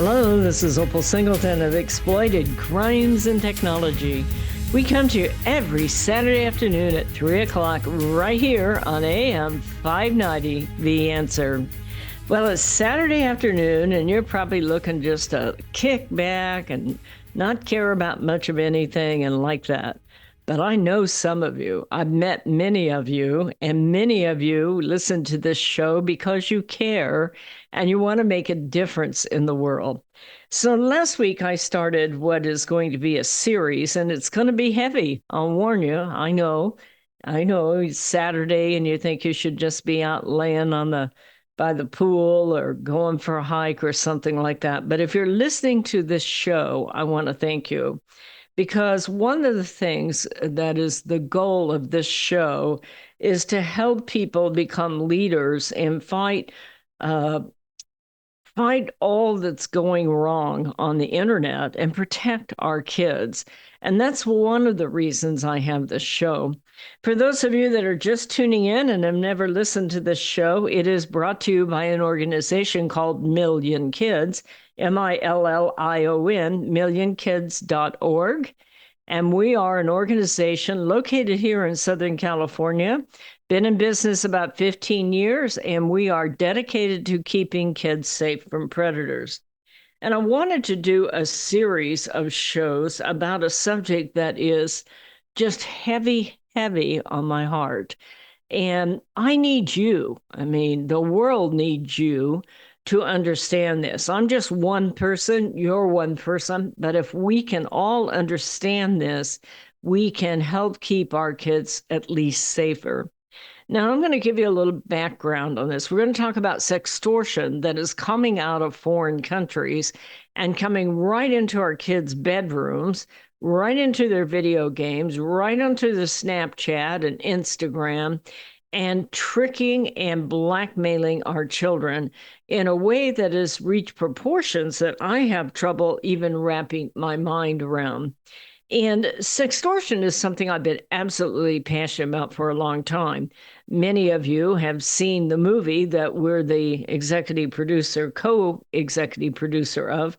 Hello, this is Opal Singleton of Exploited Crimes and Technology. We come to you every Saturday afternoon at 3 o'clock right here on AM 590, The Answer. Well, it's Saturday afternoon, and you're probably looking just to kick back and not care about much of anything and like that. But I know some of you. I've met many of you, and many of you listen to this show because you care and you want to make a difference in the world. So last week I started what is going to be a series, and it's going to be heavy. I'll warn you. I know it's Saturday and you think you should just be out laying by the pool or going for a hike or something like that. But if you're listening to this show, I want to thank you. Because one of the things that is the goal of this show is to help people become leaders and fight all that's going wrong on the internet and protect our kids. And that's one of the reasons I have this show. For those of you that are just tuning in and have never listened to this show, it is brought to you by an organization called Million Kids, Million, millionkids.org. And we are an organization located here in Southern California, been in business about 15 years, and we are dedicated to keeping kids safe from predators. And I wanted to do a series of shows about a subject that is just heavy, heavy on my heart. And I need you. I mean, the world needs you to understand this. I'm just one person, you're one person, but if we can all understand this, we can help keep our kids at least safer. Now, I'm going to give you a little background on this. We're going to talk about sextortion that is coming out of foreign countries and coming right into our kids' bedrooms, right into their video games, right onto the Snapchat and Instagram, and tricking and blackmailing our children in a way that has reached proportions that I have trouble even wrapping my mind around. And sextortion is something I've been absolutely passionate about for a long time. Many of you have seen the movie that we're the executive producer, co-executive producer of,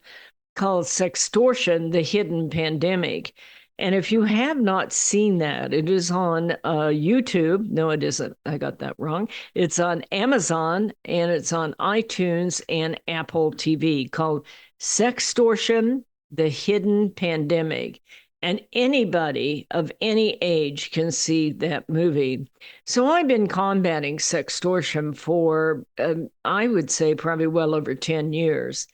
called Sextortion, The Hidden Pandemic. And if you have not seen that, it is on YouTube. No, it isn't. I got that wrong. It's on Amazon and it's on iTunes and Apple TV, called Sextortion, The Hidden Pandemic. And anybody of any age can see that movie. So I've been combating sextortion for, I would say, probably well over 10 years.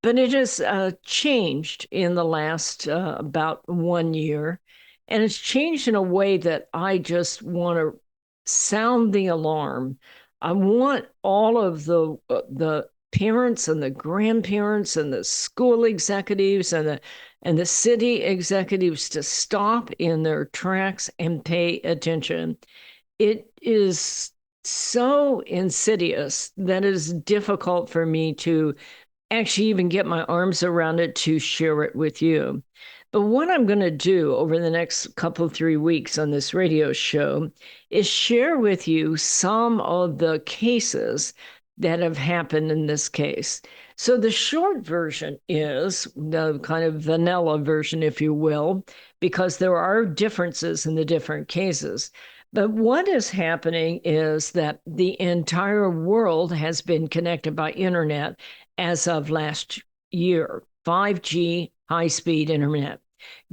But it has changed in the last about 1 year. And it's changed in a way that I just want to sound the alarm. I want all of the parents and the grandparents and the school executives and the city executives to stop in their tracks and pay attention. It is so insidious that it is difficult for me to actually even get my arms around it to share it with you. But what I'm going to do over the next couple, 3 weeks on this radio show is share with you some of the cases that have happened in this case. So the short version is the kind of vanilla version, if you will, because there are differences in the different cases. But what is happening is that the entire world has been connected by internet as of last year, 5G high-speed internet,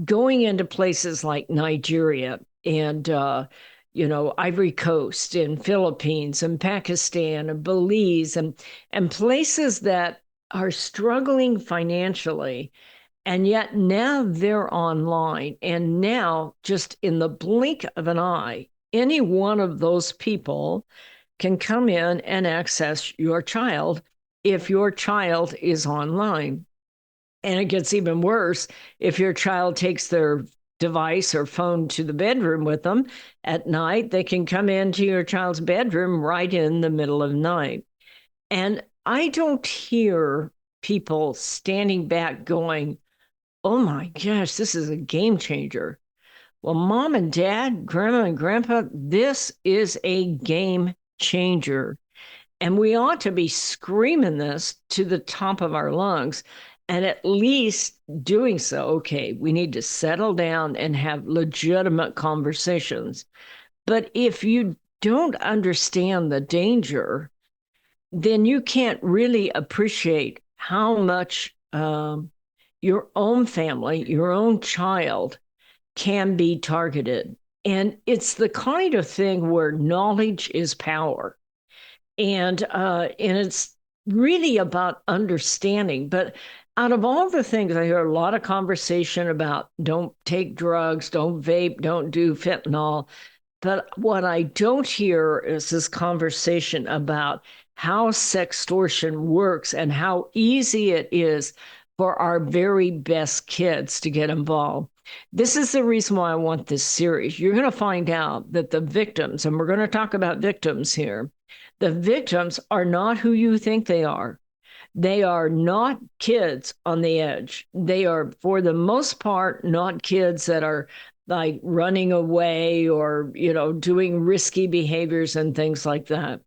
going into places like Nigeria and Ivory Coast and Philippines and Pakistan and Belize and places that are struggling financially. And yet now they're online. And now, just in the blink of an eye, any one of those people can come in and access your child if your child is online. And it gets even worse if your child takes their device or phone to the bedroom with them at night. They can come into your child's bedroom right in the middle of night. And I don't hear people standing back going, oh my gosh, this is a game changer. Well, mom and dad, grandma and grandpa, this is a game changer. And we ought to be screaming this to the top of our lungs. And at least doing so, okay, we need to settle down and have legitimate conversations. But if you don't understand the danger, then you can't really appreciate how much your own family, your own child can be targeted. And it's the kind of thing where knowledge is power. And it's really about understanding. But out of all the things, I hear a lot of conversation about don't take drugs, don't vape, don't do fentanyl. But what I don't hear is this conversation about how sextortion works and how easy it is for our very best kids to get involved. This is the reason why I want this series. You're going to find out that the victims, and we're going to talk about victims here, the victims are not who you think they are. They are not kids on the edge. They are, for the most part, not kids that are like running away or, doing risky behaviors and things like that.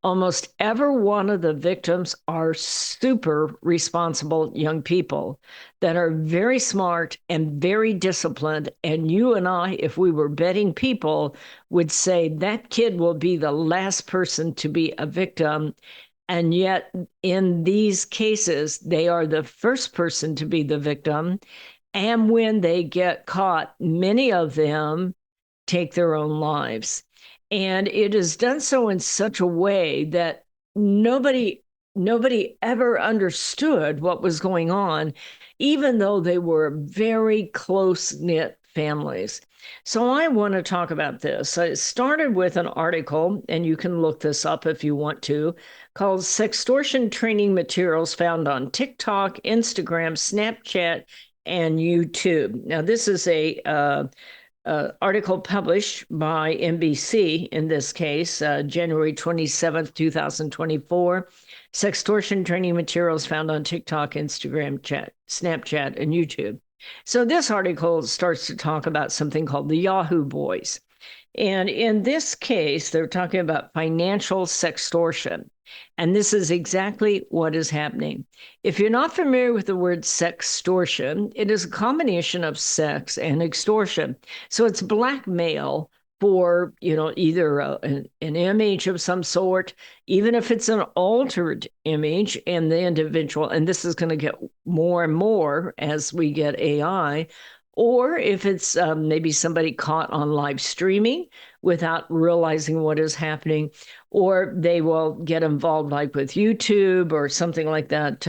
Almost every one of the victims are super responsible young people that are very smart and very disciplined. And you and I, if we were betting people, would say that kid will be the last person to be a victim. And yet, in these cases, they are the first person to be the victim. And when they get caught, many of them take their own lives. And it is done so in such a way that nobody ever understood what was going on, even though they were very close-knit families. So I want to talk about this. I started with an article, and you can look this up if you want to, called Sextortion Training Materials Found on TikTok, Instagram, Snapchat, and YouTube. Now, this is a article published by NBC, in this case, January 27th, 2024. Sextortion training materials found on TikTok, Instagram, Snapchat, and YouTube. So this article starts to talk about something called the Yahoo Boys. And in this case, they're talking about financial sextortion. And this is exactly what is happening. If you're not familiar with the word sextortion, it is a combination of sex and extortion. So it's blackmail for, either an image of some sort, even if it's an altered image, and the individual, and this is going to get more and more as we get AI, or if it's maybe somebody caught on live streaming without realizing what is happening, or they will get involved like with YouTube or something like that,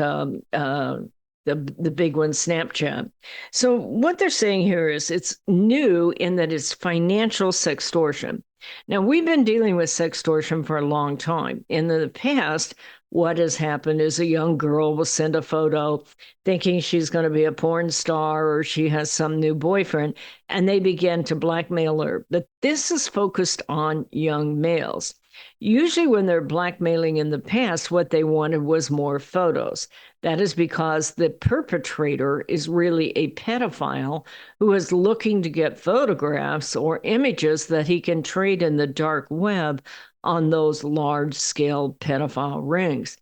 the big one, Snapchat. So what they're saying here is it's new in that it's financial sextortion. Now, we've been dealing with sextortion for a long time. In the past, what has happened is a young girl will send a photo thinking she's going to be a porn star or she has some new boyfriend, and they begin to blackmail her. But this is focused on young males. Usually when they're blackmailing in the past, what they wanted was more photos. That is because the perpetrator is really a pedophile who is looking to get photographs or images that he can trade in the dark web on those large-scale pedophile rings.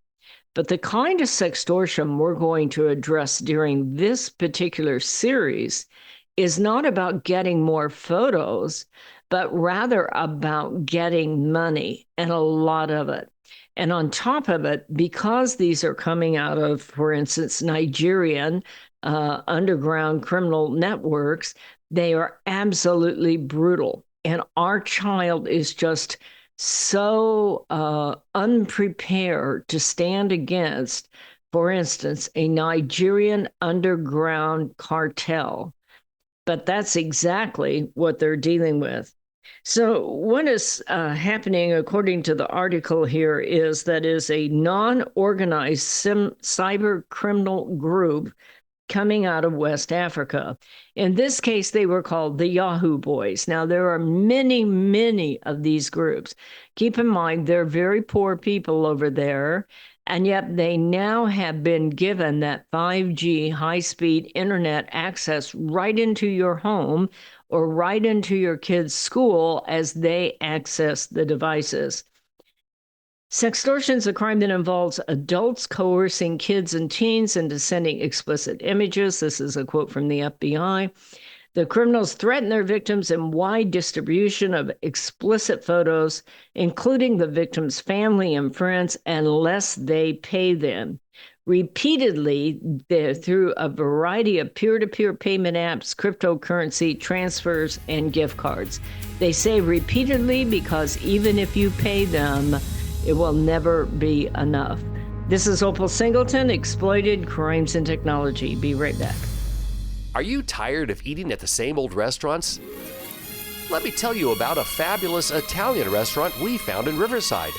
But the kind of sextortion we're going to address during this particular series is not about getting more photos, but rather about getting money, and a lot of it. And on top of it, because these are coming out of, for instance, Nigerian underground criminal networks, they are absolutely brutal. And our child is just so unprepared to stand against, for instance, a Nigerian underground cartel. But that's exactly what they're dealing with. So what is happening, according to the article here, is that is a non-organized cyber criminal group coming out of West Africa. In this case, they were called the Yahoo Boys. Now, there are many, many of these groups. Keep in mind, they're very poor people over there, and yet they now have been given that 5G high-speed internet access right into your home or right into your kid's school as they access the devices. Sextortion is a crime that involves adults coercing kids and teens into sending explicit images. This is a quote from the FBI. The criminals threaten their victims in wide distribution of explicit photos, including the victim's family and friends, unless they pay them. Repeatedly, through a variety of peer-to-peer payment apps, cryptocurrency transfers, and gift cards. They say repeatedly because even if you pay them, it will never be enough. This is Opal Singleton, Exploited Crimes and Technology. Be right back. Are you tired of eating at the same old restaurants? Let me tell you about a fabulous Italian restaurant we found in Riverside,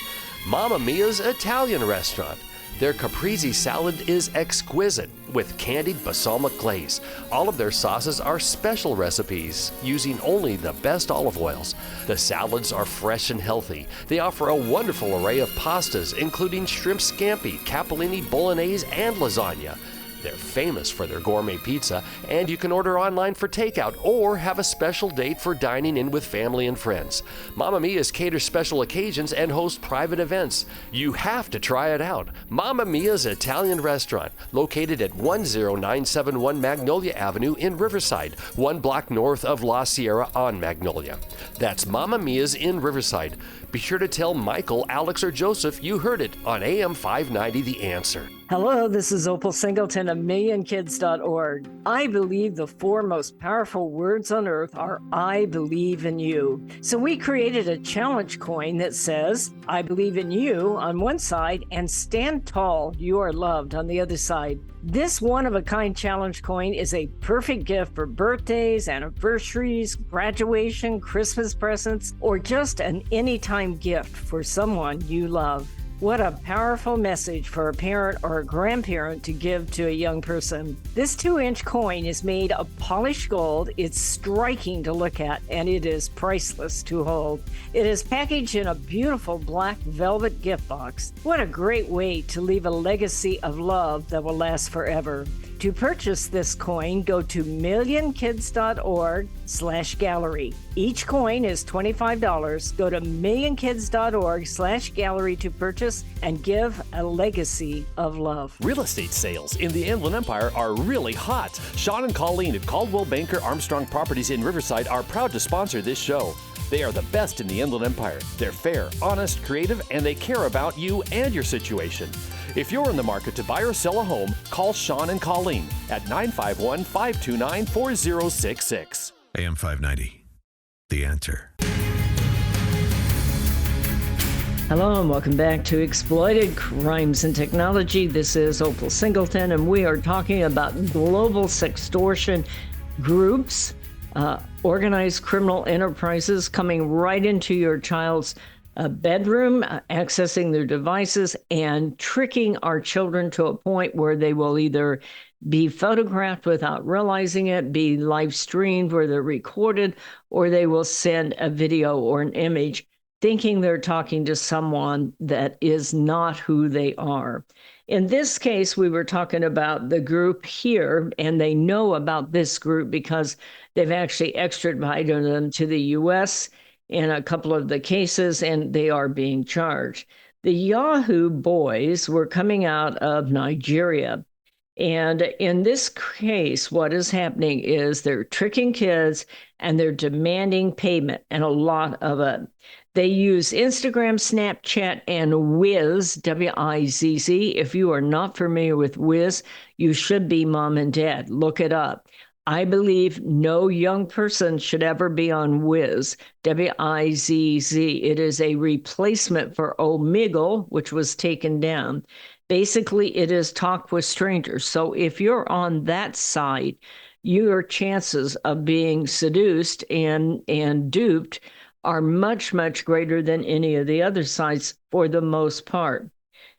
Mamma Mia's Italian Restaurant. Their caprese salad is exquisite with candied balsamic glaze. All of their sauces are special recipes using only the best olive oils. The salads are fresh and healthy. They offer a wonderful array of pastas, including shrimp scampi, capellini, bolognese, and lasagna. They're famous for their gourmet pizza, and you can order online for takeout or have a special date for dining in with family and friends. Mamma Mia's caters special occasions and host private events. You have to try it out. Mamma Mia's Italian Restaurant, located at 10971 Magnolia Avenue in Riverside, 1 block north of La Sierra on Magnolia. That's Mamma Mia's in Riverside. Be sure to tell Michael, Alex, or Joseph you heard it on AM 590 The Answer. Hello, this is Opal Singleton of MillionKids.org. I believe the 4 most powerful words on earth are I believe in you. So we created a challenge coin that says, I believe in you on one side and stand tall, you are loved on the other side. This one-of-a-kind challenge coin is a perfect gift for birthdays, anniversaries, graduation, Christmas presents, or just an anytime gift for someone you love. What a powerful message for a parent or a grandparent to give to a young person. This 2-inch coin is made of polished gold. It's striking to look at, and it is priceless to hold. It is packaged in a beautiful black velvet gift box. What a great way to leave a legacy of love that will last forever. To purchase this coin, go to millionkids.org/gallery. Each coin is $25. Go to millionkids.org/gallery to purchase and give a legacy of love. Real estate sales in the Inland Empire are really hot. Sean and Colleen at Caldwell Banker Armstrong Properties in Riverside are proud to sponsor this show. They are the best in the Inland Empire. They're fair, honest, creative, and they care about you and your situation. If you're in the market to buy or sell a home, call Sean and Colleen at 951-529-4066. AM 590, The Answer. Hello and welcome back to Exploited Crimes and Technology. This is Opal Singleton, and we are talking about global sextortion groups, organized criminal enterprises coming right into your child's bedroom, accessing their devices, and tricking our children to a point where they will either be photographed without realizing it, be live streamed where they're recorded, or they will send a video or an image thinking they're talking to someone that is not who they are. In this case, we were talking about the group here, and they know about this group because they've actually extradited them to the U.S. in a couple of the cases, and they are being charged. The Yahoo boys were coming out of Nigeria. And in this case, what is happening is they're tricking kids and they're demanding payment, and a lot of it. They use Instagram, Snapchat, and Wiz, W-I-Z-Z. If you are not familiar with Wiz, you should be, Mom and Dad. Look it up. I believe no young person should ever be on Wiz, W-I-Z-Z. It is a replacement for Omegle, which was taken down. Basically, it is talk with strangers. So if you're on that side, your chances of being seduced and duped are much, much greater than any of the other sites for the most part.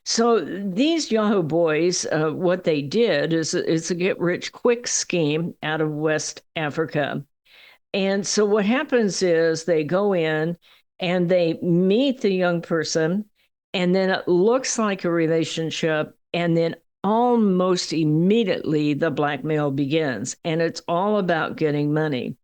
So these Yahoo boys, what they did is a get-rich-quick scheme out of West Africa. And so what happens is they go in and they meet the young person, and then it looks like a relationship, and then almost immediately the blackmail begins. And it's all about getting money.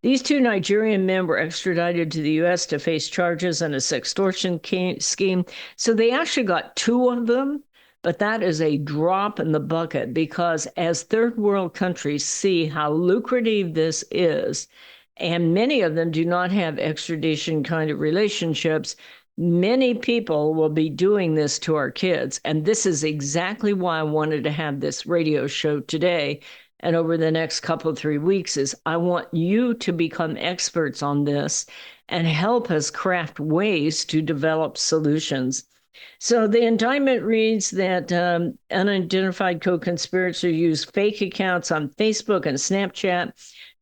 These two Nigerian men were extradited to the U.S. to face charges in a sextortion scheme. So they actually got two of them, but that is a drop in the bucket because as third world countries see how lucrative this is, and many of them do not have extradition kind of relationships, many people will be doing this to our kids. And this is exactly why I wanted to have this radio show today and over the next couple of 3 weeks is I want you to become experts on this and help us craft ways to develop solutions. So the indictment reads that unidentified co-conspirators used fake accounts on Facebook and Snapchat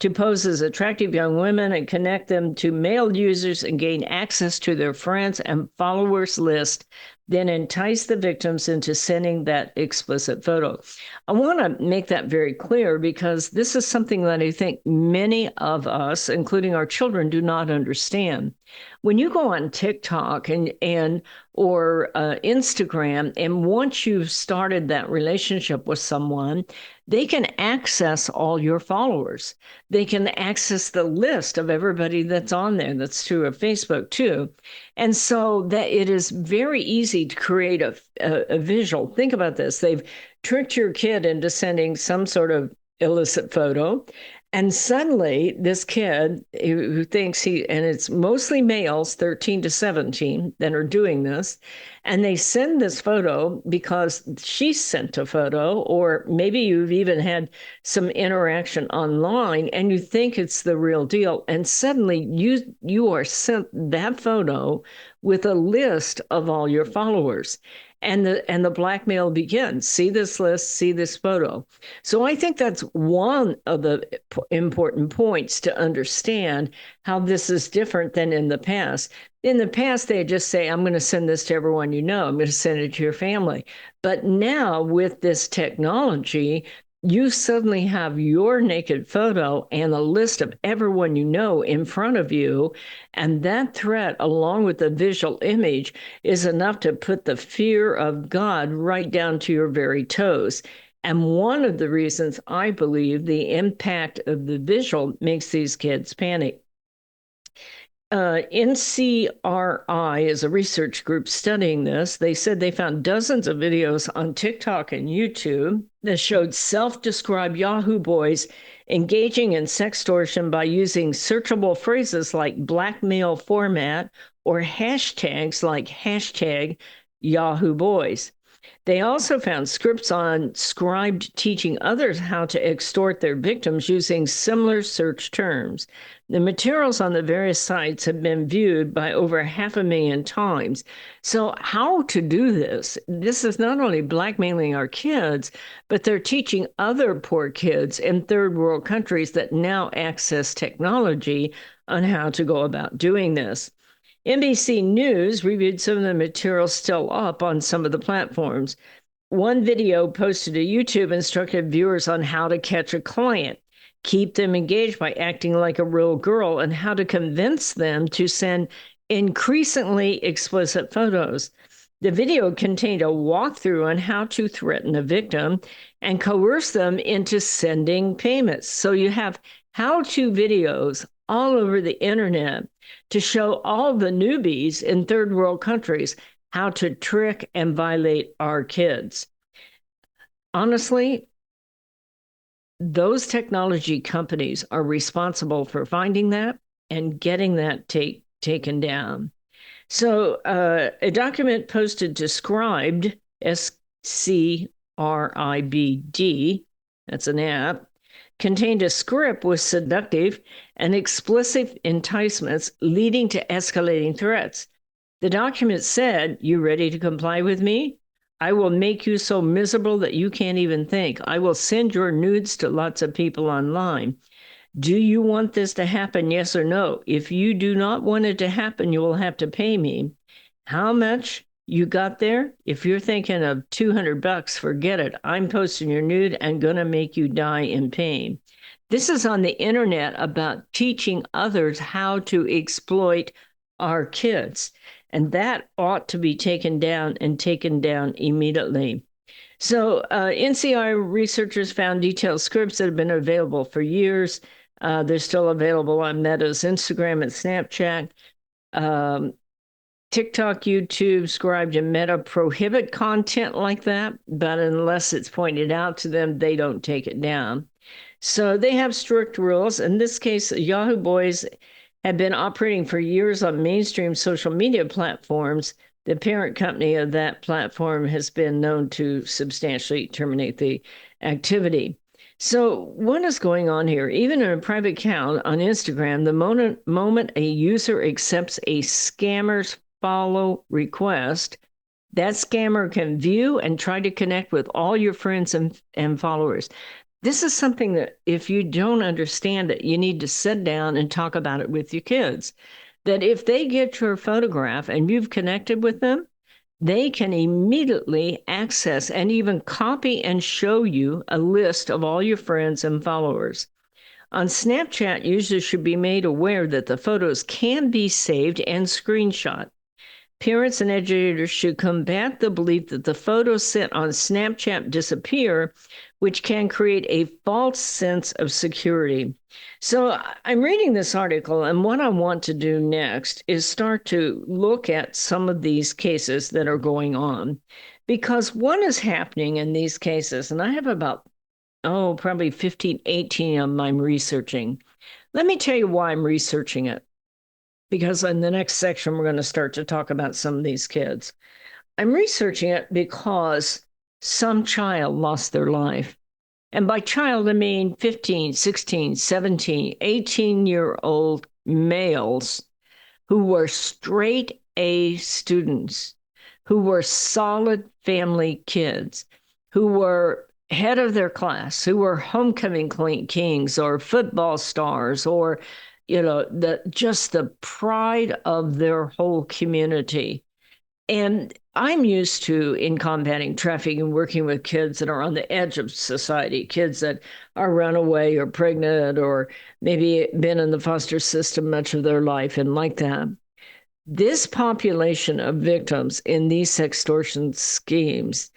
to pose as attractive young women and connect them to male users and gain access to their friends and followers list, then entice the victims into sending that explicit photo. I want to make that very clear because this is something that I think many of us, including our children, do not understand. When you go on TikTok or Instagram, and once you've started that relationship with someone, they can access all your followers. They can access the list of everybody that's on there. That's true of Facebook too. And so that it is very easy to create a visual. Think about this. They've tricked your kid into sending some sort of illicit photo. And suddenly this kid who thinks and it's mostly males, 13 to 17, that are doing this, and they send this photo because she sent a photo, or maybe you've even had some interaction online and you think it's the real deal. And suddenly you are sent that photo with a list of all your followers. And the blackmail begins. See this list, see this photo. So I think that's one of the important points to understand how this is different than in the past. In the past, they just say, I'm going to send this to everyone you know. I'm going to send it to your family. But now with this technology, you suddenly have your naked photo and a list of everyone you know in front of you. And that threat, along with the visual image, is enough to put the fear of God right down to your very toes. And one of the reasons I believe the impact of the visual makes these kids panic. NCRI is a research group studying this. They said they found dozens of videos on TikTok and YouTube that showed self-described Yahoo boys engaging in sextortion by using searchable phrases like blackmail format or hashtags like hashtag Yahoo boys. They also found scripts on scribed teaching others how to extort their victims using similar search terms. The materials on the various sites have been viewed by over 500,000 times. So how to do this? This is not only blackmailing our kids, but they're teaching other poor kids in third world countries that now access technology on how to go about doing this. NBC News reviewed some of the materials still up on some of the platforms. One video posted to YouTube instructed viewers on how to catch a client, keep them engaged by acting like a real girl, and how to convince them to send increasingly explicit photos. The video contained a walkthrough on how to threaten a victim and coerce them into sending payments. So you have how-to videos all over the internet to show all the newbies in third world countries how to trick and violate our kids. Honestly, those technology companies are responsible for finding that and getting that taken down. So a document posted to Scribd, SCRIBD, that's an app, contained a script with seductive and explicit enticements leading to escalating threats. The document said, "You ready to comply with me? I will make you so miserable that you can't even think. I will send your nudes to lots of people online. Do you want this to happen, yes or no? If you do not want it to happen, you will have to pay me. How much you got there? If you're thinking of $200, forget it. I'm posting your nude and gonna make you die in pain." This is on the internet about teaching others how to exploit our kids. And that ought to be taken down and taken down immediately. So NCI researchers found detailed scripts that have been available for years. They're still available on Meta's Instagram and Snapchat. TikTok, YouTube, Scribe, and Meta prohibit content like that, but unless it's pointed out to them, they don't take it down. So they have strict rules. In this case, Yahoo Boys have been operating for years on mainstream social media platforms. The parent company of that platform has been known to substantially terminate the activity. So what is going on here? Even in a private account on Instagram, the moment a user accepts a scammer's follow request, that scammer can view and try to connect with all your friends and followers. This is something that if you don't understand it, you need to sit down and talk about it with your kids. That if they get your photograph and you've connected with them, they can immediately access and even copy and show you a list of all your friends and followers. On Snapchat, users should be made aware that the photos can be saved and screenshot. Parents and educators should combat the belief that the photos sent on Snapchat disappear, which can create a false sense of security. So I'm reading this article, and what I want to do next is start to look at some of these cases that are going on, because what is happening in these cases, and I have about, probably 15, 18 of them I'm researching. Let me tell you why I'm researching it, because in the next section, we're going to start to talk about some of these kids. I'm researching it because some child lost their life. And by child, I mean 15, 16, 17, 18-year-old males who were straight A students, who were solid family kids, who were head of their class, who were homecoming kings or football stars, or just the pride of their whole community. And I'm used to, in combating trafficking, working with kids that are on the edge of society, kids that are runaway or pregnant or maybe been in the foster system much of their life and like that. This population of victims in these sextortion schemes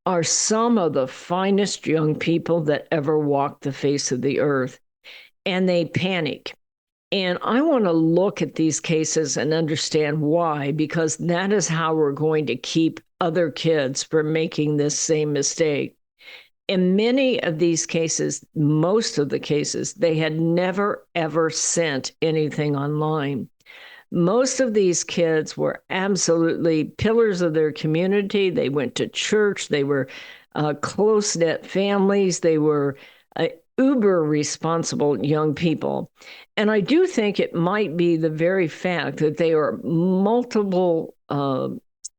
are some of the finest young people that ever walked the face of the earth. And they panic. And I want to look at these cases and understand why, because that is how we're going to keep other kids from making this same mistake. In many of these cases, most of the cases, they had never, ever sent anything online. Most of these kids were absolutely pillars of their community. They went to church. They were close-knit families. They were uber responsible young people. And I do think it might be the very fact that they are multiple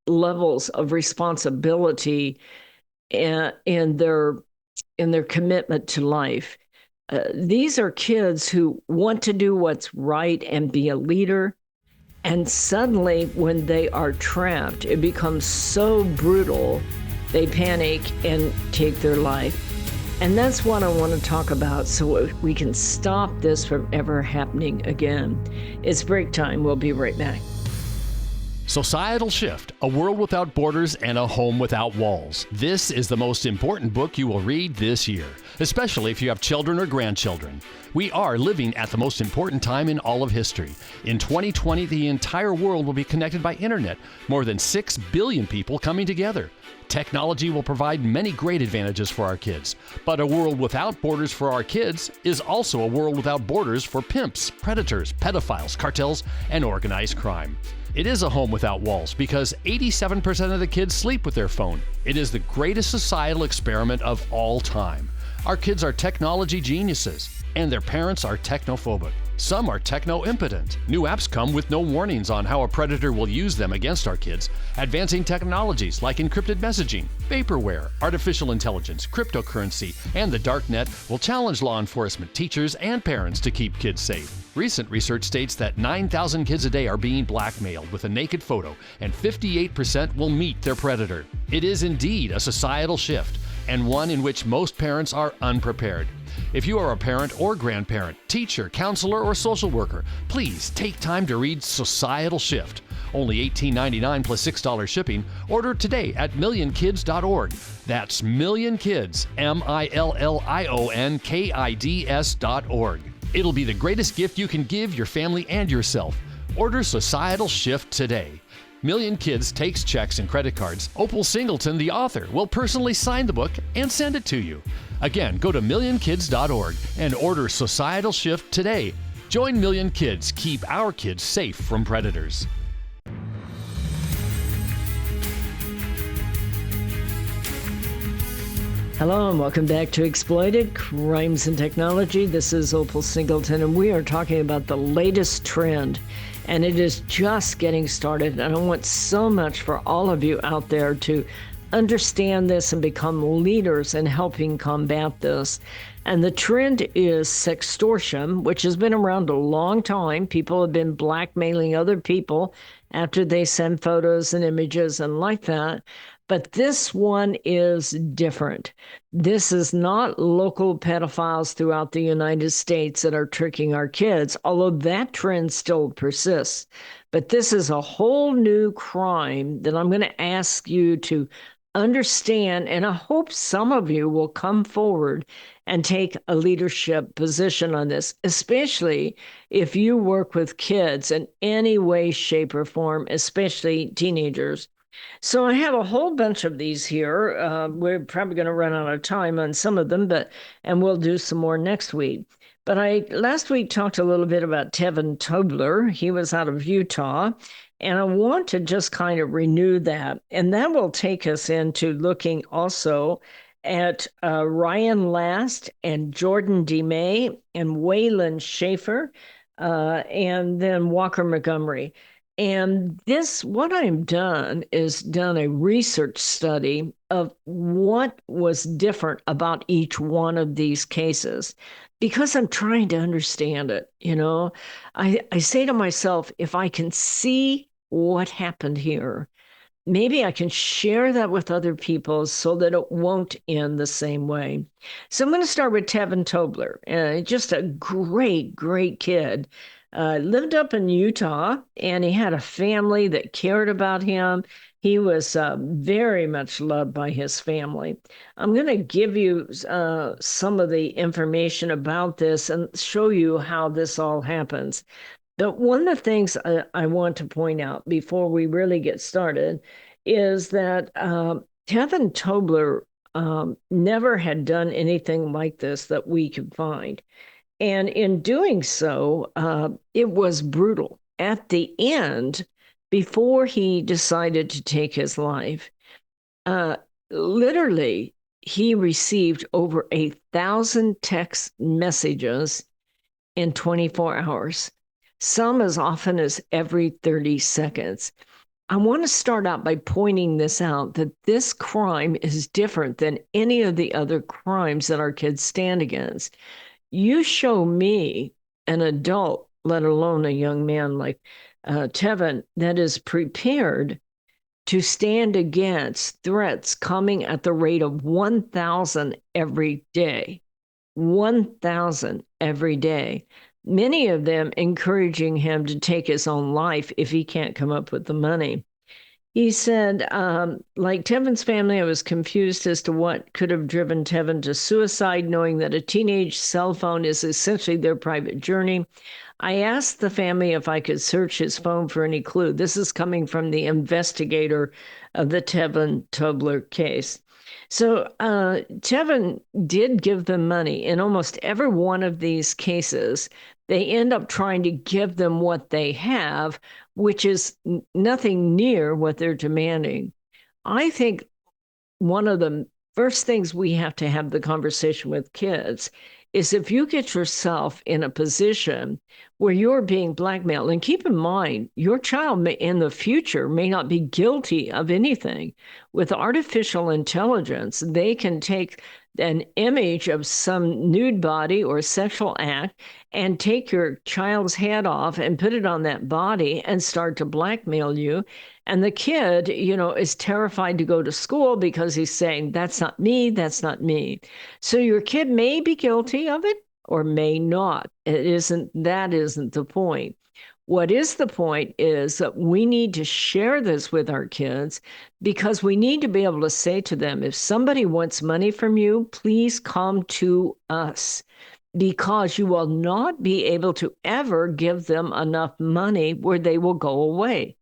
levels of responsibility in their commitment to life. These are kids who want to do what's right and be a leader. And suddenly, when they are trapped, it becomes so brutal, they panic and take their life. And that's what I want to talk about so we can stop this from ever happening again. It's break time. We'll be right back. Societal Shift, A World Without Borders and a Home Without Walls. This is the most important book you will read this year, especially if you have children or grandchildren. We are living at the most important time in all of history. In 2020, the entire world will be connected by internet, more than 6 billion people coming together. Technology will provide many great advantages for our kids, but a world without borders for our kids is also a world without borders for pimps, predators, pedophiles, cartels, and organized crime. It is a home without walls because 87% of the kids sleep with their phone. It is the greatest societal experiment of all time. Our kids are technology geniuses, and their parents are technophobic. Some are techno-impotent. New apps come with no warnings on how a predator will use them against our kids. Advancing technologies like encrypted messaging, vaporware, artificial intelligence, cryptocurrency, and the dark net will challenge law enforcement, teachers, and parents to keep kids safe. Recent research states that 9,000 kids a day are being blackmailed with a naked photo, and 58% will meet their predator. It is indeed a societal shift, and one in which most parents are unprepared. If you are a parent or grandparent, teacher, counselor, or social worker, please take time to read Societal Shift. Only $18.99 plus $6 shipping. Order today at millionkids.org. That's millionkids, MILLIONKIDS.org. It'll be the greatest gift you can give your family and yourself. Order Societal Shift today. Million Kids takes checks and credit cards. Opal Singleton, the author, will personally sign the book and send it to you. Again, go to millionkids.org and order Societal Shift today. Join Million Kids. Keep our kids safe from predators. Hello and welcome back to Exploited Crimes and Technology. This is Opal Singleton, and we are talking about the latest trend, and it is just getting started. And I want so much for all of you out there to understand this and become leaders in helping combat this. And the trend is sextortion, which has been around a long time. People have been blackmailing other people after they send photos and images and like that. But this one is different. This is not local pedophiles throughout the United States that are tricking our kids, although that trend still persists. But this is a whole new crime that I'm going to ask you to understand, and I hope some of you will come forward and take a leadership position on this, especially if you work with kids in any way, shape, or form, especially teenagers. So I have a whole bunch of these here. We're probably going to run out of time on some of them, and we'll do some more next week. But I last week talked a little bit about Tevin Tobler. He was out of Utah, and I want to just kind of renew that. And that will take us into looking also at Ryan Last and Jordan DeMay and Waylon Schaefer, and then Walker Montgomery. And this, what I've done is done a research study of what was different about each one of these cases, because I'm trying to understand it. You know, I say to myself, if I can see what happened here, maybe I can share that with other people so that it won't end the same way. So I'm going to start with Tevin Tobler, just a great, great kid. Lived up in Utah, and he had a family that cared about him. He was very much loved by his family. I'm going to give you some of the information about this and show you how this all happens. But one of the things I want to point out before we really get started is that Tevin Tobler never had done anything like this that we could find. And in doing so, it was brutal. At the end, before he decided to take his life, literally, he received over 1,000 text messages in 24 hours, some as often as every 30 seconds. I want to start out by pointing this out, that this crime is different than any of the other crimes that our kids stand against. You show me an adult, let alone a young man like Tevin, that is prepared to stand against threats coming at the rate of 1,000 every day. 1,000 every day. Many of them encouraging him to take his own life if he can't come up with the money. He said, like Tevin's family, I was confused as to what could have driven Tevin to suicide, knowing that a teenage cell phone is essentially their private journey. I asked the family if I could search his phone for any clue. This is coming from the investigator of the Tevin Tobler case. So Tevin did give them money. In almost every one of these cases, they end up trying to give them what they have, which is nothing near what they're demanding. I think one of the first things we have to have the conversation with kids is if you get yourself in a position where you're being blackmailed, and keep in mind, your child may, in the future may not be guilty of anything. With artificial intelligence, they can take an image of some nude body or sexual act and take your child's head off and put it on that body and start to blackmail you. And the kid, you know, is terrified to go to school because he's saying, that's not me, that's not me. So your kid may be guilty of it or may not. That isn't the point. What is the point is that we need to share this with our kids, because we need to be able to say to them, if somebody wants money from you, please come to us. because you will not be able to ever give them enough money where they will go away.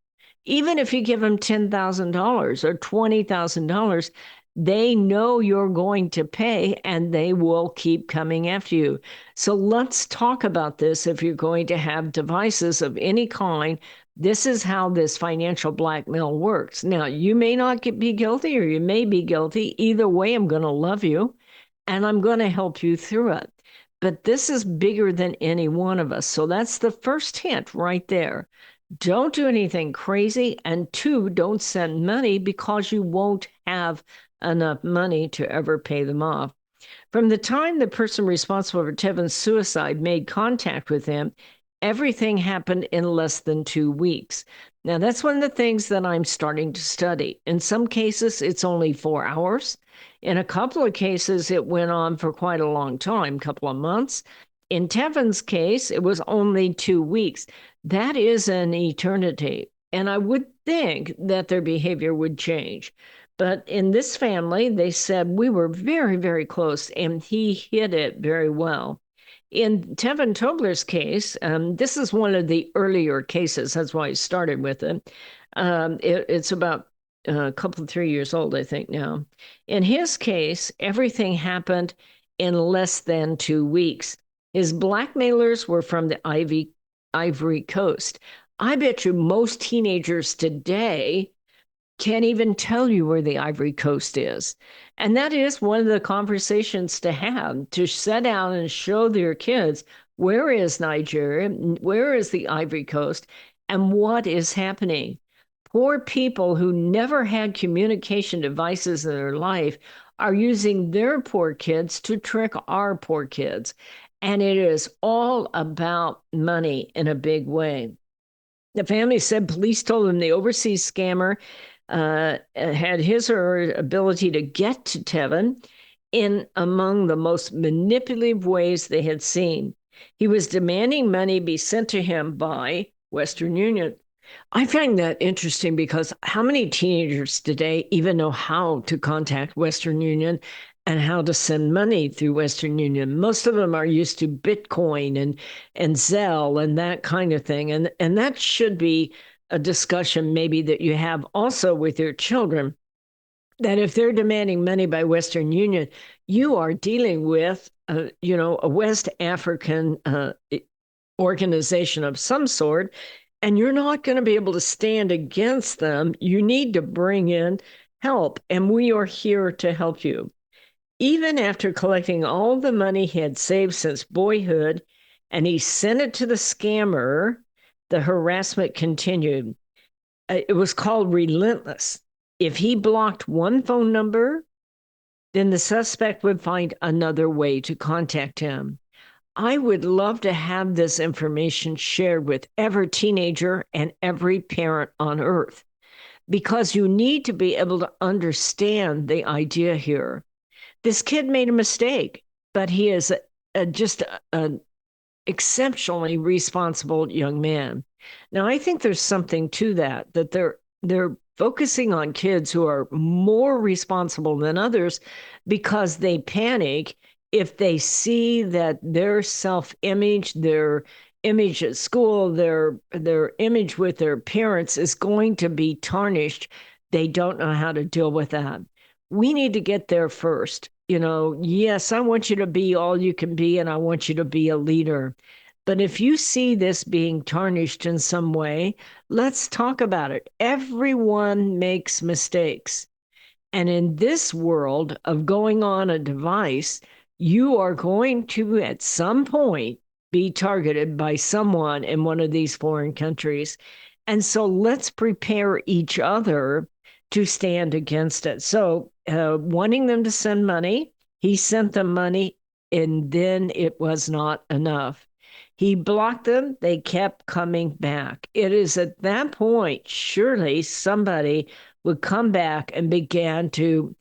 Even if you give them $10,000 or $20,000, they know you're going to pay and they will keep coming after you. So let's talk about this. If you're going to have devices of any kind, this is how this financial blackmail works. Now, you may not be guilty or you may be guilty. Either way, I'm going to love you and I'm going to help you through it. But this is bigger than any one of us. So that's the first hint right there. Don't do anything crazy. And two, don't send money because you won't have enough money to ever pay them off. From the time the person responsible for Tevin's suicide made contact with him, everything happened in less than 2 weeks. Now, that's one of the things that I'm starting to study. In some cases, it's only 4 hours. In a couple of cases, it went on for quite a long time, a couple of months. In Tevin's case, it was only 2 weeks. That is an eternity. And I would think that their behavior would change. But in this family, they said we were very, very close, and he hid it very well. In Tevin Tobler's case, this is one of the earlier cases. That's why I started with it. It's about a couple, 3 years old, I think now. In his case, everything happened in less than 2 weeks. His blackmailers were from the Ivory Coast. I bet you most teenagers today can't even tell you where the Ivory Coast is. And that is one of the conversations to have, to sit down and show their kids, where is Nigeria? Where is the Ivory Coast? And what is happening? Poor people who never had communication devices in their life are using their poor kids to trick our poor kids. And it is all about money in a big way. The family said police told them the overseas scammer had his or her ability to get to Tevin in among the most manipulative ways they had seen. He was demanding money be sent to him by Western Union. I find that interesting because how many teenagers today even know how to contact Western Union and how to send money through Western Union? Most of them are used to Bitcoin and Zelle and that kind of thing. And that should be a discussion maybe that you have also with your children, that if they're demanding money by Western Union, you are dealing with, a West African organization of some sort, and you're not going to be able to stand against them. You need to bring in help, and we are here to help you. Even after collecting all the money he had saved since boyhood, and he sent it to the scammer, the harassment continued. It was called relentless. If he blocked one phone number, then the suspect would find another way to contact him. I would love to have this information shared with every teenager and every parent on earth, because you need to be able to understand the idea here. This kid made a mistake, but he is just an exceptionally responsible young man. Now, I think there's something to that they're focusing on kids who are more responsible than others because they panic if they see that their self-image, their image at school, their image with their parents is going to be tarnished. They don't know how to deal with that. We need to get there first. Yes, I want you to be all you can be, and I want you to be a leader. But if you see this being tarnished in some way, let's talk about it. Everyone makes mistakes. And in this world of going on a device, you are going to, at some point, be targeted by someone in one of these foreign countries. And so let's prepare each other to stand against it. So wanting them to send money, he sent them money, and then it was not enough. He blocked them. They kept coming back. It is at that point, surely somebody would come back and began to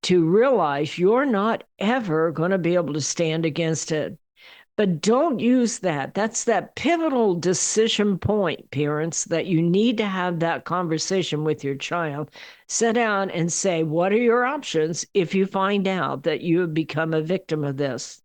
realize you're not ever going to be able to stand against it. But don't use that. That's that pivotal decision point, parents, that you need to have that conversation with your child. Sit down and say, what are your options if you find out that you have become a victim of this?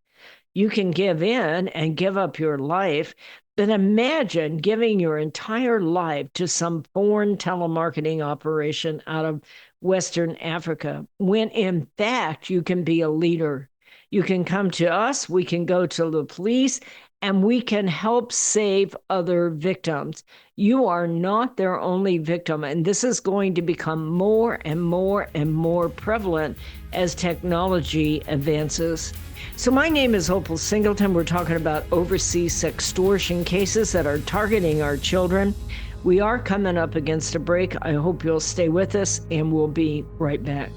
You can give in and give up your life. But imagine giving your entire life to some foreign telemarketing operation out of Western Africa, when in fact you can be a leader. You can come to us, we can go to the police, and we can help save other victims. You are not their only victim, and this is going to become more and more and more prevalent as technology advances. So my name is Opal Singleton. We're talking about overseas sextortion cases that are targeting our children. We are coming up against a break. I hope you'll stay with us, and we'll be right back.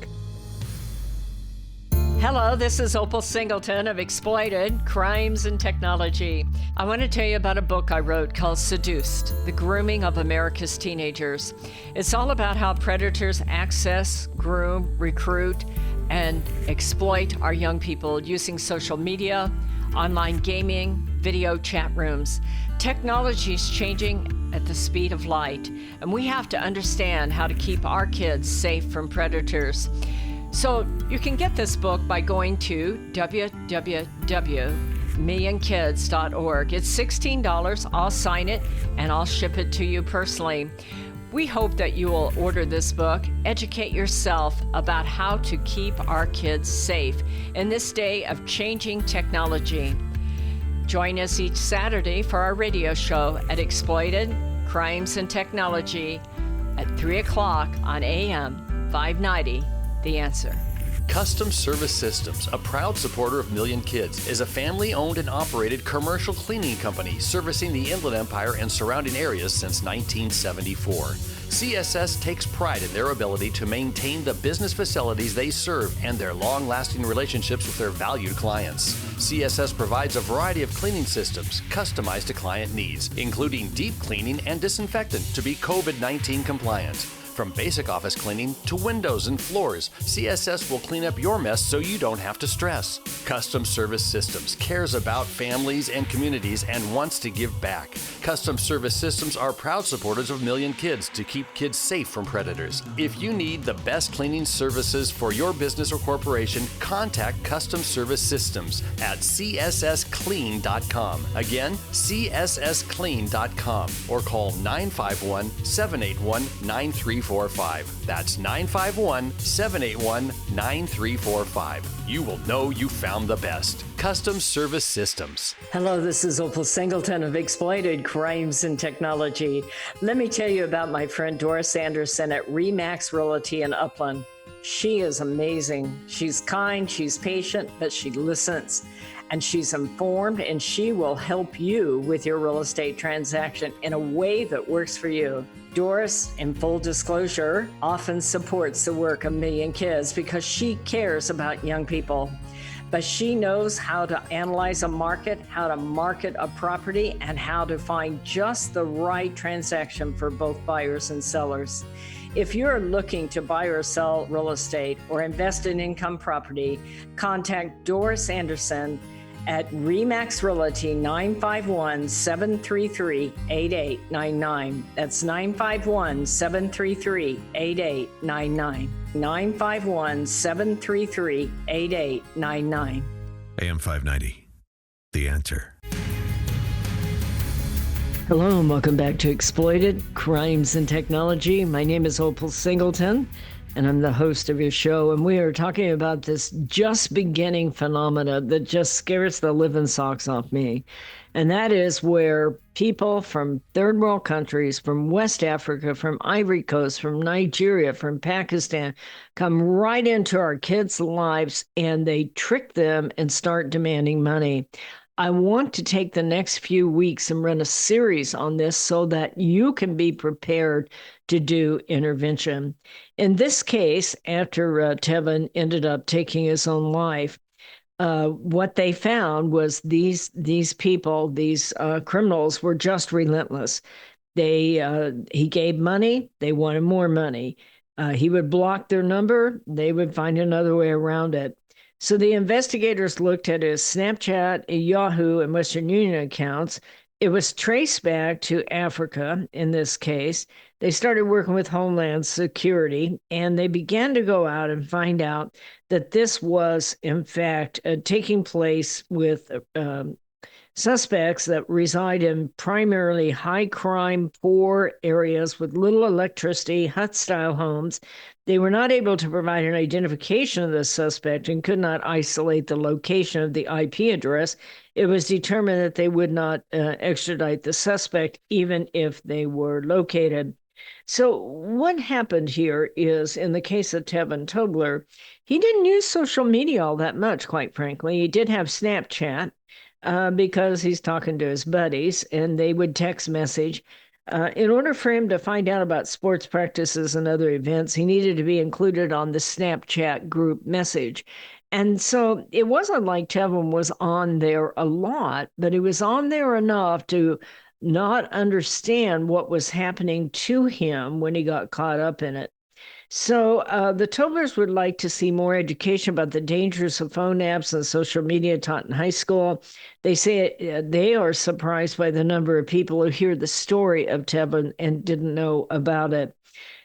Hello, this is Opal Singleton of Exploited Crimes and Technology. I want to tell you about a book I wrote called Seduced, The Grooming of America's Teenagers. It's all about how predators access, groom, recruit, and exploit our young people using social media, online gaming, video chat rooms. Technology is changing at the speed of light, and we have to understand how to keep our kids safe from predators. So you can get this book by going to www.millionkids.org. It's $16. I'll sign it and I'll ship it to you personally. We hope that you will order this book, educate yourself about how to keep our kids safe in this day of changing technology. Join us each Saturday for our radio show at Exploited Crimes and Technology at 3 o'clock on AM 590. The Answer. Custom Service Systems, a proud supporter of Million Kids, is a family-owned and operated commercial cleaning company servicing the Inland Empire and surrounding areas since 1974. CSS takes pride in their ability to maintain the business facilities they serve and their long-lasting relationships with their valued clients. CSS provides a variety of cleaning systems customized to client needs, including deep cleaning and disinfectant to be COVID-19 compliant. From basic office cleaning to windows and floors, CSS will clean up your mess so you don't have to stress. Custom Service Systems cares about families and communities and wants to give back. Custom Service Systems are proud supporters of Million Kids to keep kids safe from predators. If you need the best cleaning services for your business or corporation, contact Custom Service Systems at cssclean.com. Again, cssclean.com, or call 951-781-9345. That's 951-781-9345. You will know you found the best. Custom Service Systems. Hello, this is Opal Singleton of Exploited Crimes and Technology. Let me tell you about my friend Doris Anderson at Remax Realty in Upland. She is amazing. She's kind, she's patient, but she listens. And she's informed, and she will help you with your real estate transaction in a way that works for you. Doris, in full disclosure, often supports the work of Million Kids because she cares about young people. But she knows how to analyze a market, how to market a property, and how to find just the right transaction for both buyers and sellers. If you're looking to buy or sell real estate or invest in income property, contact Doris Anderson at Remax Realty, 951-733-8899. That's 951-733-8899. 951-733-8899. AM 590. The Answer. Hello and welcome back to Exploited Crimes and Technology. My name is Opal Singleton, and I'm the host of your show. And we are talking about this just beginning phenomena that just scares the living socks off me. And that is where people from third world countries, from West Africa, from Ivory Coast, from Nigeria, from Pakistan, come right into our kids' lives and they trick them and start demanding money. I want to take the next few weeks and run a series on this so that you can be prepared to do intervention. In this case, after Tevin ended up taking his own life, what they found was these people, these criminals, were just relentless. He gave money, they wanted more money. He would block their number, they would find another way around it. So the investigators looked at his Snapchat, Yahoo, and Western Union accounts. It was traced back to Africa in this case. They started working with Homeland Security, and they began to go out and find out that this was, in fact, taking place with suspects that reside in primarily high crime, poor areas with little electricity, hut style homes. They were not able to provide an identification of the suspect and could not isolate the location of the IP address. It was determined that they would not extradite the suspect, even if they were located. So, what happened here is in the case of Tevin Tobler, he didn't use social media all that much, quite frankly. He did have Snapchat because he's talking to his buddies and they would text message. In order for him to find out about sports practices and other events, he needed to be included on the Snapchat group message. And so it wasn't like Tevin was on there a lot, but he was on there enough to not understand what was happening to him when he got caught up in it. So the Toblers would like to see more education about the dangers of phone apps and social media taught in high school. They say they are surprised by the number of people who hear the story of Tevin and didn't know about it.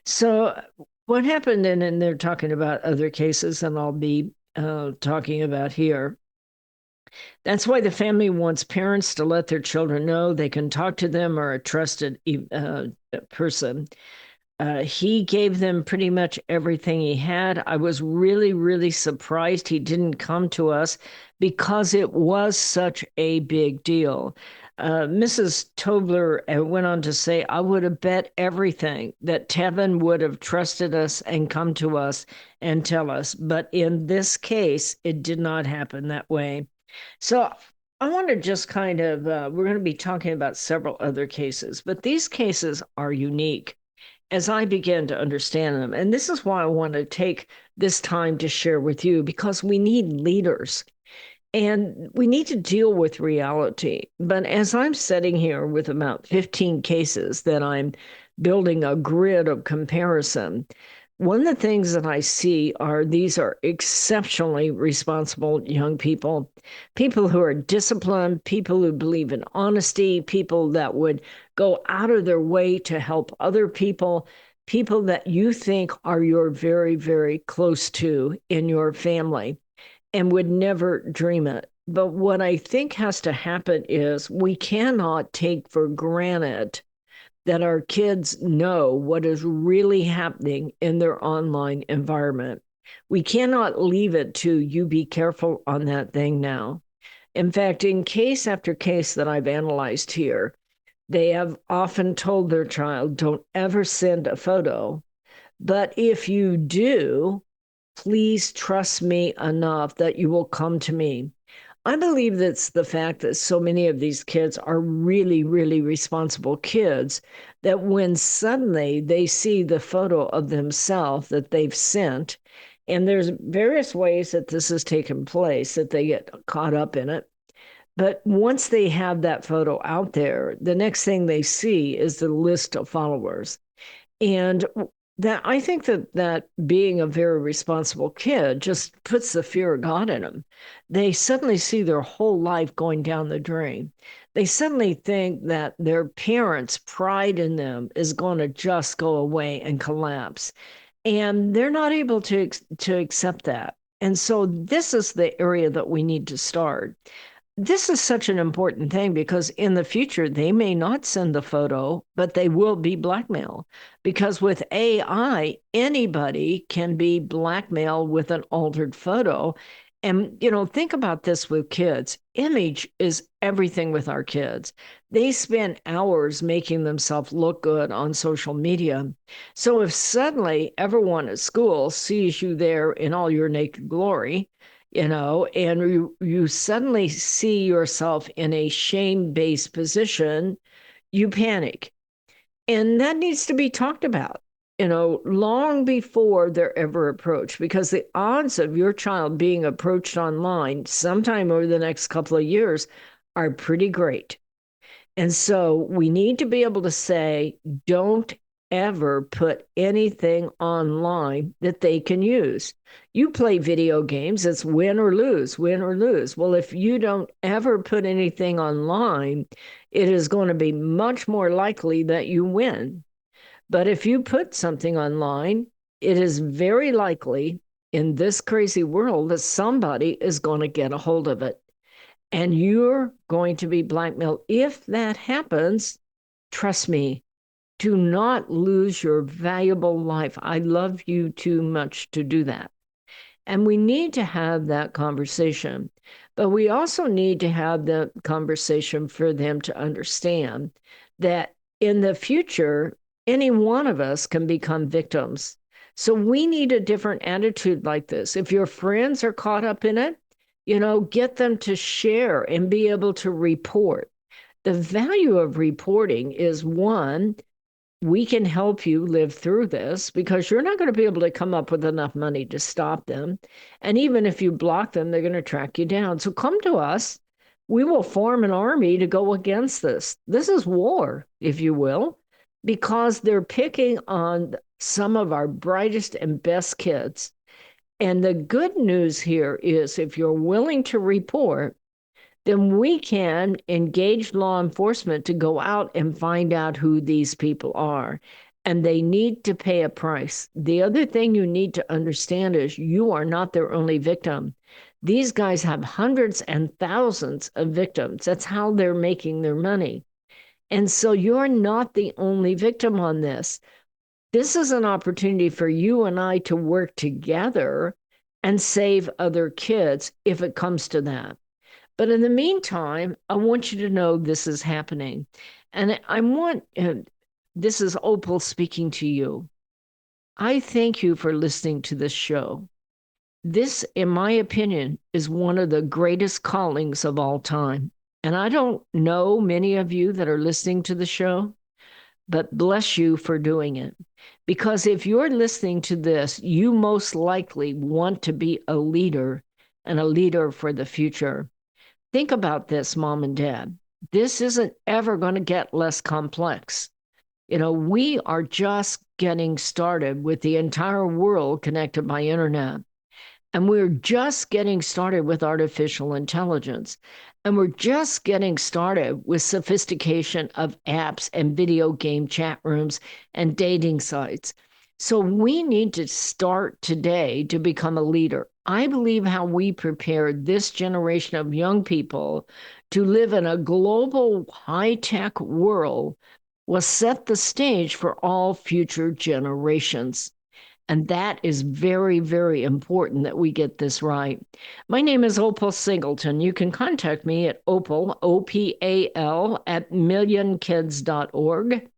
So what happened, and they're talking about other cases, and I'll be talking about here. That's why the family wants parents to let their children know they can talk to them or a trusted person. He gave them pretty much everything he had. I was really, really surprised he didn't come to us because it was such a big deal. Mrs. Tobler went on to say, I would have bet everything that Tevin would have trusted us and come to us and tell us. But in this case, it did not happen that way. So I want to just kind of, we're going to be talking about several other cases, but these cases are unique as I began to understand them. And this is why I want to take this time to share with you, because we need leaders and we need to deal with reality. But as I'm sitting here with about 15 cases that I'm building a grid of comparison, one of the things that I see are these are exceptionally responsible young people, people who are disciplined, people who believe in honesty, people that would go out of their way to help other people, people that you think are your very, very close to in your family and would never dream it. But what I think has to happen is we cannot take for granted that our kids know what is really happening in their online environment. We cannot leave it to you be careful on that thing now. In fact, in case after case that I've analyzed here, they have often told their child, don't ever send a photo. But if you do, please trust me enough that you will come to me. I believe that's the fact that so many of these kids are really, really responsible kids that when suddenly they see the photo of themselves that they've sent, and there's various ways that this has taken place that they get caught up in it. But once they have that photo out there, the next thing they see is the list of followers. And that I think that being a very responsible kid just puts the fear of God in them. They suddenly see their whole life going down the drain. They suddenly think that their parents' pride in them is going to just go away and collapse. And they're not able to accept that. And so this is the area that we need to start. This is such an important thing because in the future, they may not send the photo, but they will be blackmailed. Because with AI, anybody can be blackmailed with an altered photo. And, think about this with kids. Image is everything with our kids. They spend hours making themselves look good on social media. So if suddenly everyone at school sees you there in all your naked glory, and you suddenly see yourself in a shame-based position, you panic. And that needs to be talked about, long before they're ever approached, because the odds of your child being approached online sometime over the next couple of years are pretty great. And so we need to be able to say, don't ever put anything online that they can use. You play video games, it's win or lose, win or lose. Well, if you don't ever put anything online, it is going to be much more likely that you win. But if you put something online, it is very likely in this crazy world that somebody is going to get a hold of it. And you're going to be blackmailed. If that happens, trust me, do not lose your valuable life. I love you too much to do that. And we need to have that conversation. But we also need to have the conversation for them to understand that in the future, any one of us can become victims. So we need a different attitude like this. If your friends are caught up in it, get them to share and be able to report. The value of reporting is, one, we can help you live through this because you're not going to be able to come up with enough money to stop them. And even if you block them, they're going to track you down. So come to us. We will form an army to go against this. This is war, if you will, because they're picking on some of our brightest and best kids. And the good news here is if you're willing to report, then we can engage law enforcement to go out and find out who these people are. And they need to pay a price. The other thing you need to understand is you are not their only victim. These guys have hundreds and thousands of victims. That's how they're making their money. And so you're not the only victim on this. This is an opportunity for you and I to work together and save other kids if it comes to that. But in the meantime, I want you to know this is happening. And this is Opal speaking to you. I thank you for listening to this show. This, in my opinion, is one of the greatest callings of all time. And I don't know many of you that are listening to the show, but bless you for doing it. Because if you're listening to this, you most likely want to be a leader and a leader for the future. Think about this, Mom and Dad. This isn't ever going to get less complex. We are just getting started with the entire world connected by internet. And we're just getting started with artificial intelligence. And we're just getting started with sophistication of apps and video game chat rooms and dating sites. So we need to start today to become a leader. I believe how we prepare this generation of young people to live in a global high-tech world will set the stage for all future generations. And that is very, very important that we get this right. My name is Opal Singleton. You can contact me at Opal, OPAL, at millionkids.org,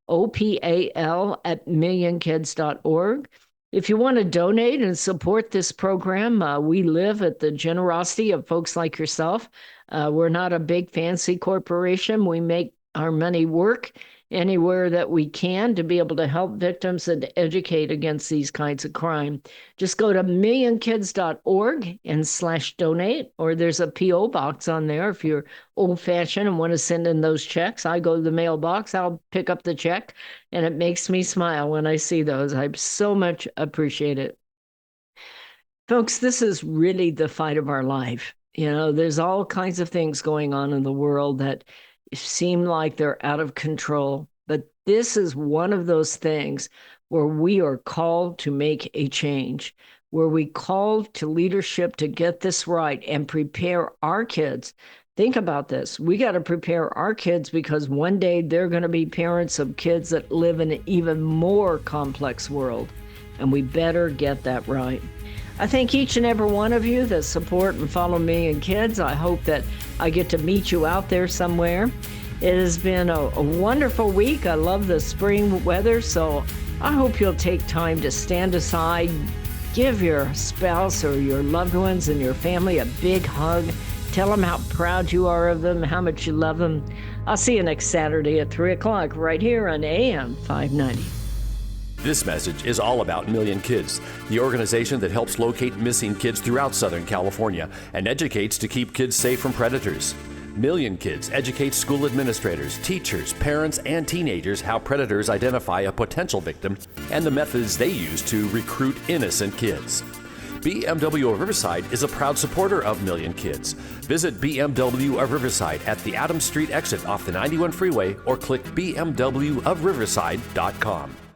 OPAL at millionkids.org. If you want to donate and support this program, we live at the generosity of folks like yourself. We're not a big fancy corporation. We make our money work anywhere that we can to be able to help victims and educate against these kinds of crime. Just go to millionkids.org and /donate, or there's a P.O. box on there if you're old-fashioned and want to send in those checks. I go to the mailbox, I'll pick up the check, and it makes me smile when I see those. I so much appreciate it. Folks, this is really the fight of our life. There's all kinds of things going on in the world that seem like they're out of control. But this is one of those things where we are called to make a change, where we called to leadership to get this right and prepare our kids. Think about this. We got to prepare our kids because one day they're going to be parents of kids that live in an even more complex world. And we better get that right. I thank each and every one of you that support and follow me and kids. I hope that I get to meet you out there somewhere. It has been a wonderful week. I love the spring weather, so I hope you'll take time to stand aside, give your spouse or your loved ones and your family a big hug. Tell them how proud you are of them, how much you love them. I'll see you next Saturday at 3 o'clock right here on AM 590. This message is all about Million Kids, the organization that helps locate missing kids throughout Southern California and educates to keep kids safe from predators. Million Kids educates school administrators, teachers, parents, and teenagers how predators identify a potential victim and the methods they use to recruit innocent kids. BMW of Riverside is a proud supporter of Million Kids. Visit BMW of Riverside at the Adams Street exit off the 91 freeway or click bmwofriverside.com.